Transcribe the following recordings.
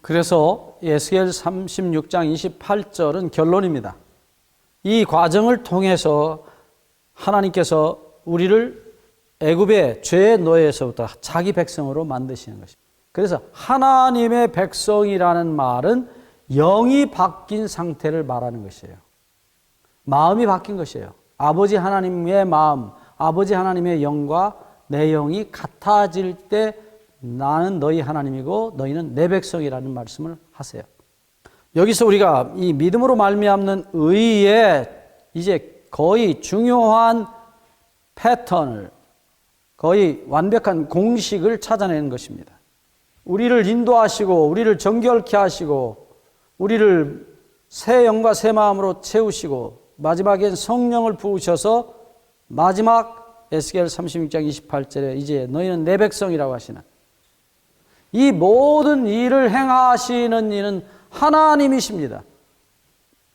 그래서 에스겔 36장 28절은 결론입니다. 이 과정을 통해서 하나님께서 우리를 애굽의 죄의 노예에서부터 자기 백성으로 만드시는 것입니다. 그래서 하나님의 백성이라는 말은 영이 바뀐 상태를 말하는 것이에요. 마음이 바뀐 것이에요. 아버지 하나님의 마음, 아버지 하나님의 영과 내 영이 같아질 때 나는 너희 하나님이고 너희는 내 백성이라는 말씀을 하세요. 여기서 우리가 이 믿음으로 말미암는 의의 이제 거의 중요한 패턴을, 거의 완벽한 공식을 찾아내는 것입니다. 우리를 인도하시고 우리를 정결케 하시고 우리를 새 영과 새 마음으로 채우시고 마지막엔 성령을 부으셔서 마지막 에스겔 36장 28절에 이제 너희는 내 백성이라고 하시는 이 모든 일을 행하시는 이는 하나님이십니다.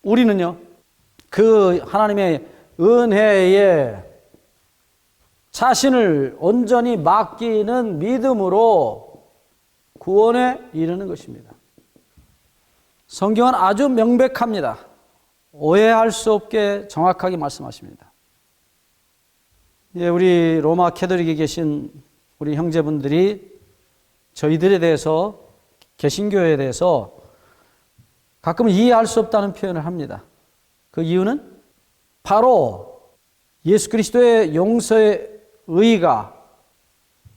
우리는요, 그 하나님의 은혜에 자신을 온전히 맡기는 믿음으로 구원에 이르는 것입니다. 성경은 아주 명백합니다. 오해할 수 없게 정확하게 말씀하십니다. 우리 로마 캐톨릭에 계신 우리 형제분들이 저희들에 대해서, 개신교에 대해서 가끔은 이해할 수 없다는 표현을 합니다. 그 이유는 바로 예수 그리스도의 용서의 의가,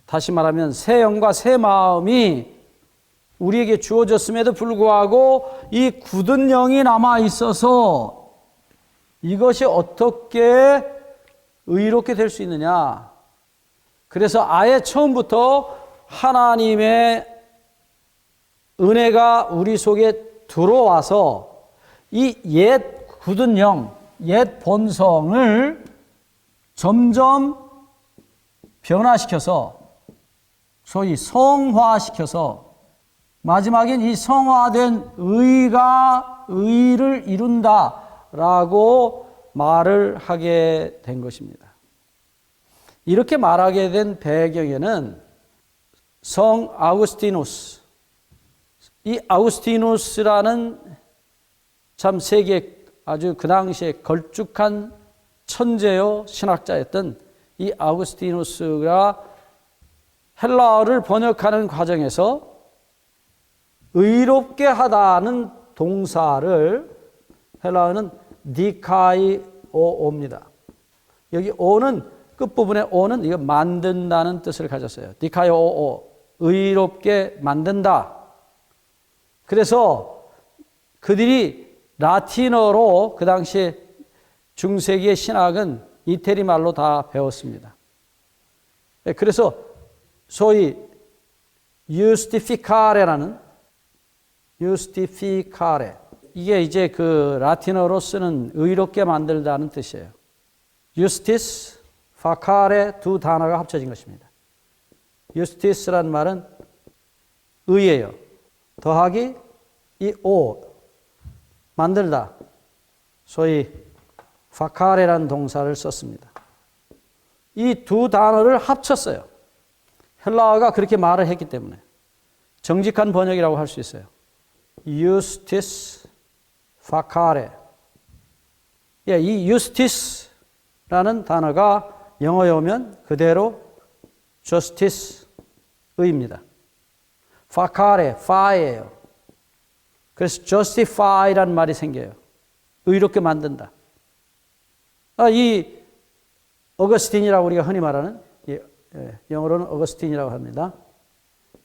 다시 말하면 새 영과 새 마음이 우리에게 주어졌음에도 불구하고 이 굳은 영이 남아 있어서 이것이 어떻게 의롭게 될 수 있느냐. 그래서 아예 처음부터 하나님의 은혜가 우리 속에 들어와서 이 옛 굳은 영, 옛 본성을 점점 변화시켜서 소위 성화시켜서 마지막엔 이 성화된 의가 의를 이룬다라고 말을 하게 된 것입니다. 이렇게 말하게 된 배경에는 성 아우구스티누스, 이 아우구스티누스라는 참 세계 아주 그 당시에 걸쭉한 천재요 신학자였던 이 아우구스티누스가 헬라어를 번역하는 과정에서 의롭게 하다는 동사를 헬라어는 디카이오입니다. 여기 오는 끝부분에 오는 이거 만든다는 뜻을 가졌어요. 디카이오, 의롭게 만든다. 그래서 그들이 라틴어로 그 당시에 중세기의 신학은 이태리 말로 다 배웠습니다. 그래서 소위 유스티피카레라는 이게 이제 그 라틴어로 쓰는 의롭게 만들다는 뜻이에요. 유스티스, 파카레 두 단어가 합쳐진 것입니다. 유스티스란 말은 의예요. 더하기 이 오, 만들다. 소위 파카레라는 동사를 썼습니다. 이 두 단어를 합쳤어요. 헬라어가 그렇게 말을 했기 때문에 정직한 번역이라고 할 수 있어요. 유스티스, 파카레. 이 유스티스라는 단어가 영어에 오면 그대로 justice의입니다. 파카레, fa예요. 그래서 justify라는 말이 생겨요. 의롭게 만든다. 이 어거스틴이라고 우리가 흔히 말하는, 영어로는 어거스틴이라고 합니다.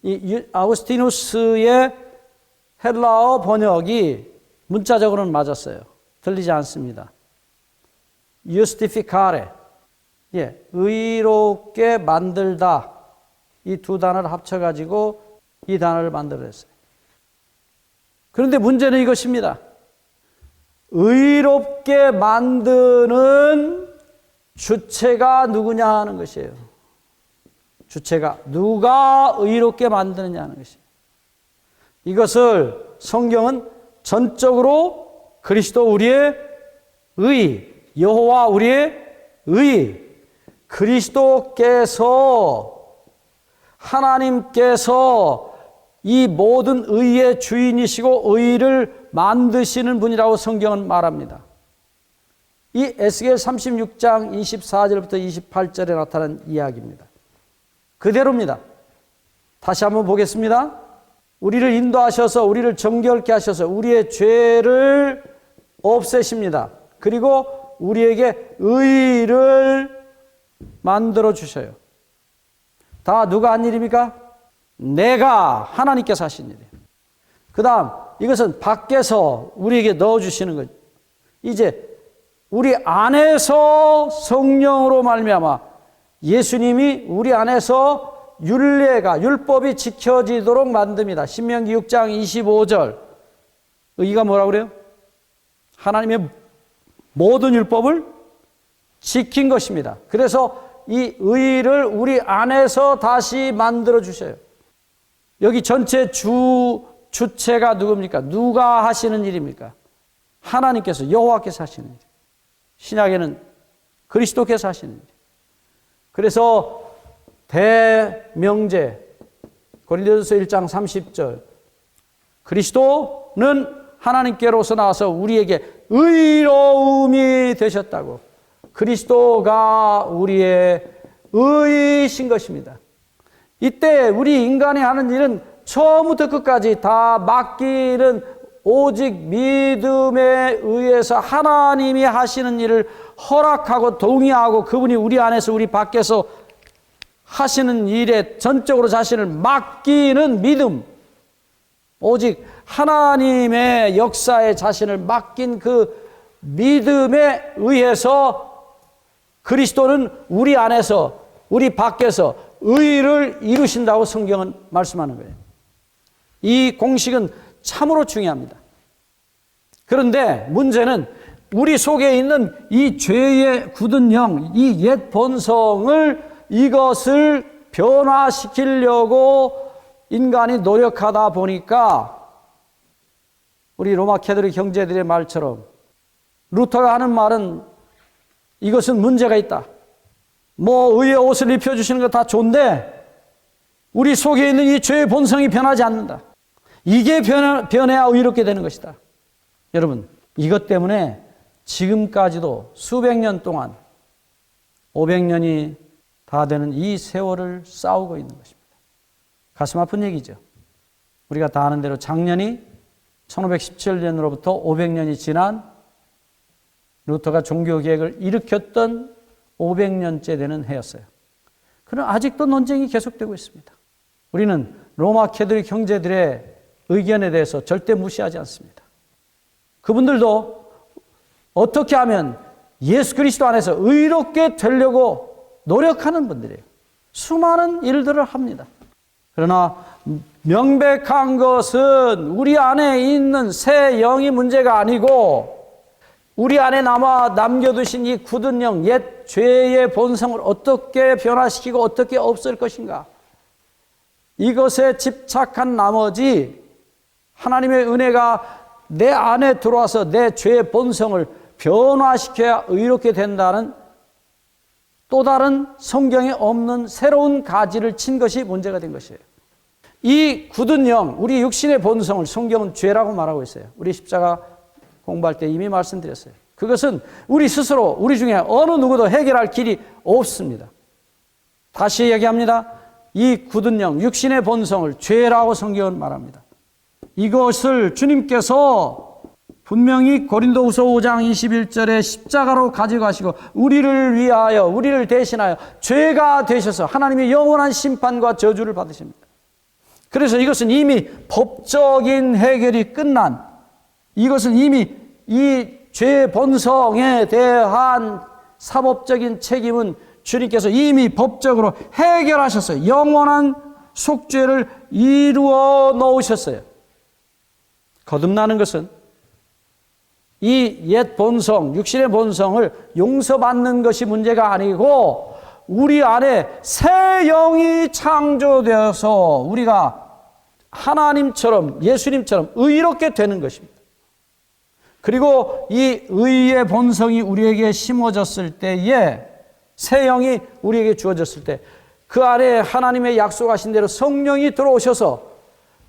이 아우구스티누스의 헬라어 번역이 문자적으로는 맞았어요. 틀리지 않습니다. justificare, 의롭게 만들다. 이 두 단어를 합쳐가지고 이 단어를 만들어냈어요. 그런데 문제는 이것입니다. 의롭게 만드는 주체가 누구냐 하는 것이에요. 주체가 누가 의롭게 만드느냐 하는 것이에요. 이것을 성경은 전적으로 그리스도 우리의 의, 여호와 우리의 의, 그리스도께서 하나님께서 이 모든 의의 주인이시고 의를 만드시는 분이라고 성경은 말합니다. 이 에스겔 36장 24절부터 28절에 나타난 이야기입니다. 그대로입니다. 다시 한번 보겠습니다. 우리를 인도하셔서 우리를 정결케 하셔서 우리의 죄를 없애십니다. 그리고 우리에게 의를 만들어 주셔요. 다 누가 한 일입니까? 내가 하나님께서 하신 일이에요. 그 다음 이것은 밖에서 우리에게 넣어주시는 거죠. 이제 우리 안에서 성령으로 말미암아 예수님이 우리 안에서 율례가 율법이 지켜지도록 만듭니다. 신명기 6장 25절 의가 뭐라고 그래요? 하나님의 모든 율법을 지킨 것입니다. 그래서 이 의를 우리 안에서 다시 만들어 주셔요. 여기 전체 주체가 누굽니까? 누가 하시는 일입니까? 하나님께서, 여호와께서 하시는 일. 신약에는 그리스도께서 하시는 일. 그래서 대명제 고린도전서 1장 30절 그리스도는 하나님께로서 나와서 우리에게 의로움이 되셨다고. 그리스도가 우리의 의이신 것입니다. 이때 우리 인간이 하는 일은 처음부터 끝까지 다 맡기는 오직 믿음에 의해서 하나님이 하시는 일을 허락하고 동의하고 그분이 우리 안에서 우리 밖에서 하시는 일에 전적으로 자신을 맡기는 믿음, 오직 하나님의 역사에 자신을 맡긴 그 믿음에 의해서 그리스도는 우리 안에서 우리 밖에서 의를 이루신다고 성경은 말씀하는 거예요. 이 공식은 참으로 중요합니다. 그런데 문제는 우리 속에 있는 이 죄의 굳은 영, 이 옛 본성을 이것을 변화시키려고 인간이 노력하다 보니까 우리 로마 캐토릭 형제들의 말처럼 루터가 하는 말은 이것은 문제가 있다. 뭐 의의 옷을 입혀주시는 거 다 좋은데 우리 속에 있는 이 죄의 본성이 변하지 않는다. 이게 변해야 의롭게 되는 것이다. 여러분, 이것 때문에 지금까지도 수백 년 동안 500년이 다 되는 이 세월을 싸우고 있는 것입니다. 가슴 아픈 얘기죠. 우리가 다 아는 대로 작년이 1517년으로부터 500년이 지난 루터가 종교개혁을 일으켰던 500년째 되는 해였어요. 그러나 아직도 논쟁이 계속되고 있습니다. 우리는 로마 캐토릭 형제들의 의견에 대해서 절대 무시하지 않습니다. 그분들도 어떻게 하면 예수 그리스도 안에서 의롭게 되려고 노력하는 분들이에요. 수많은 일들을 합니다. 그러나 명백한 것은 우리 안에 있는 새 영이 문제가 아니고 우리 안에 남겨두신 이 굳은 영, 옛 죄의 본성을 어떻게 변화시키고 어떻게 없앨 것인가. 이것에 집착한 나머지 하나님의 은혜가 내 안에 들어와서 내 죄의 본성을 변화시켜야 의롭게 된다는 또 다른 성경에 없는 새로운 가지를 친 것이 문제가 된 것이에요. 이 굳은 영, 우리 육신의 본성을 성경은 죄라고 말하고 있어요. 우리 십자가 공부할 때 이미 말씀드렸어요. 그것은 우리 스스로, 우리 중에 어느 누구도 해결할 길이 없습니다. 다시 얘기합니다. 이 굳은 영, 육신의 본성을 죄라고 성경은 말합니다. 이것을 주님께서 분명히 고린도후서 5장 21절에 십자가로 가져가시고 우리를 위하여, 우리를 대신하여 죄가 되셔서 하나님의 영원한 심판과 저주를 받으십니다. 그래서 이것은 이미 법적인 해결이 끝난, 이것은 이미 이 죄의 본성에 대한 사법적인 책임은 주님께서 이미 법적으로 해결하셨어요. 영원한 속죄를 이루어 놓으셨어요. 거듭나는 것은 이 옛 본성, 육신의 본성을 용서받는 것이 문제가 아니고 우리 안에 새 영이 창조되어서 우리가 하나님처럼, 예수님처럼 의롭게 되는 것입니다. 그리고 이 의의 본성이 우리에게 심어졌을 때에, 새 영이 우리에게 주어졌을 때 그 안에 하나님의 약속하신 대로 성령이 들어오셔서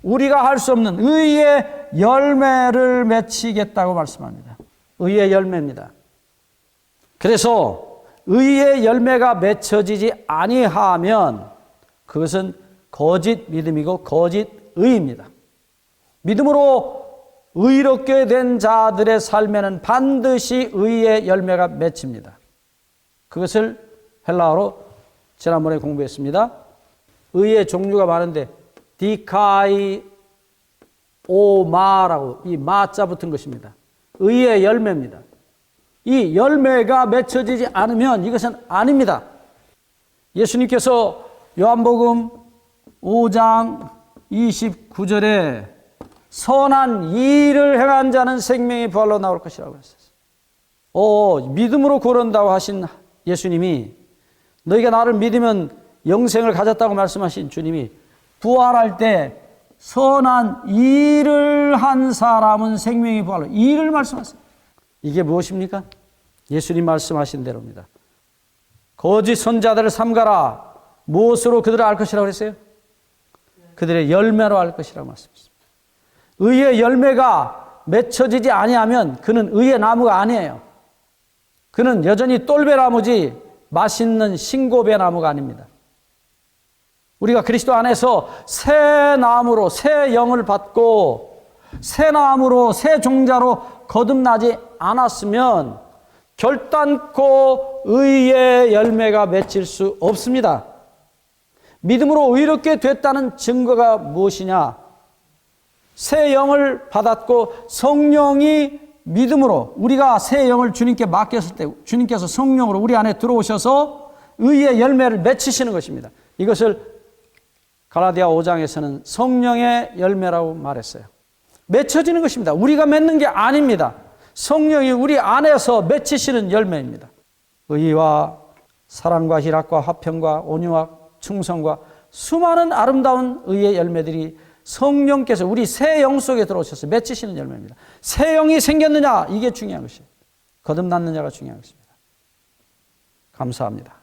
우리가 할 수 없는 의의 열매를 맺히겠다고 말씀합니다. 의의 열매입니다. 그래서 의의 열매가 맺혀지지 아니하면 그것은 거짓 믿음이고 거짓 의입니다. 믿음으로 의롭게 된 자들의 삶에는 반드시 의의 열매가 맺힙니다. 그것을 헬라어로 지난번에 공부했습니다. 의의 종류가 많은데 디카이오마라고 이 마자 붙은 것입니다. 의의 열매입니다. 이 열매가 맺혀지지 않으면 이것은 아닙니다. 예수님께서 요한복음 5장 29절에 선한 일을 행한 자는 생명의 부활로 나올 것이라고 했어요. 믿음으로 고른다고 하신 예수님이, 너희가 나를 믿으면 영생을 가졌다고 말씀하신 주님이 부활할 때 선한 일을 한 사람은 생명의 부활로, 일을 말씀하세요. 이게 무엇입니까? 예수님 말씀하신 대로입니다. 거짓 선자들을 삼가라. 무엇으로 그들을 알 것이라고 그랬어요? 그들의 열매로 알 것이라고 말씀했습니다. 의의 열매가 맺혀지지 아니하면 그는 의의 나무가 아니에요. 그는 여전히 똘배나무지 맛있는 신고배나무가 아닙니다. 우리가 그리스도 안에서 새 나무로 새 영을 받고 새 나무로 새 종자로 거듭나지 않았으면 결단코 의의 열매가 맺힐 수 없습니다. 믿음으로 의롭게 됐다는 증거가 무엇이냐? 새 영을 받았고 성령이 믿음으로, 우리가 새 영을 주님께 맡겼을 때 주님께서 성령으로 우리 안에 들어오셔서 의의 열매를 맺히시는 것입니다. 이것을 갈라디아 5장에서는 성령의 열매라고 말했어요. 맺혀지는 것입니다. 우리가 맺는 게 아닙니다. 성령이 우리 안에서 맺히시는 열매입니다. 의와 사랑과 희락과 화평과 온유와 충성과 수많은 아름다운 의의 열매들이 성령께서 우리 새 영 속에 들어오셔서 맺히시는 열매입니다. 새 영이 생겼느냐, 이게 중요한 것이에요. 거듭났느냐가 중요한 것입니다. 감사합니다.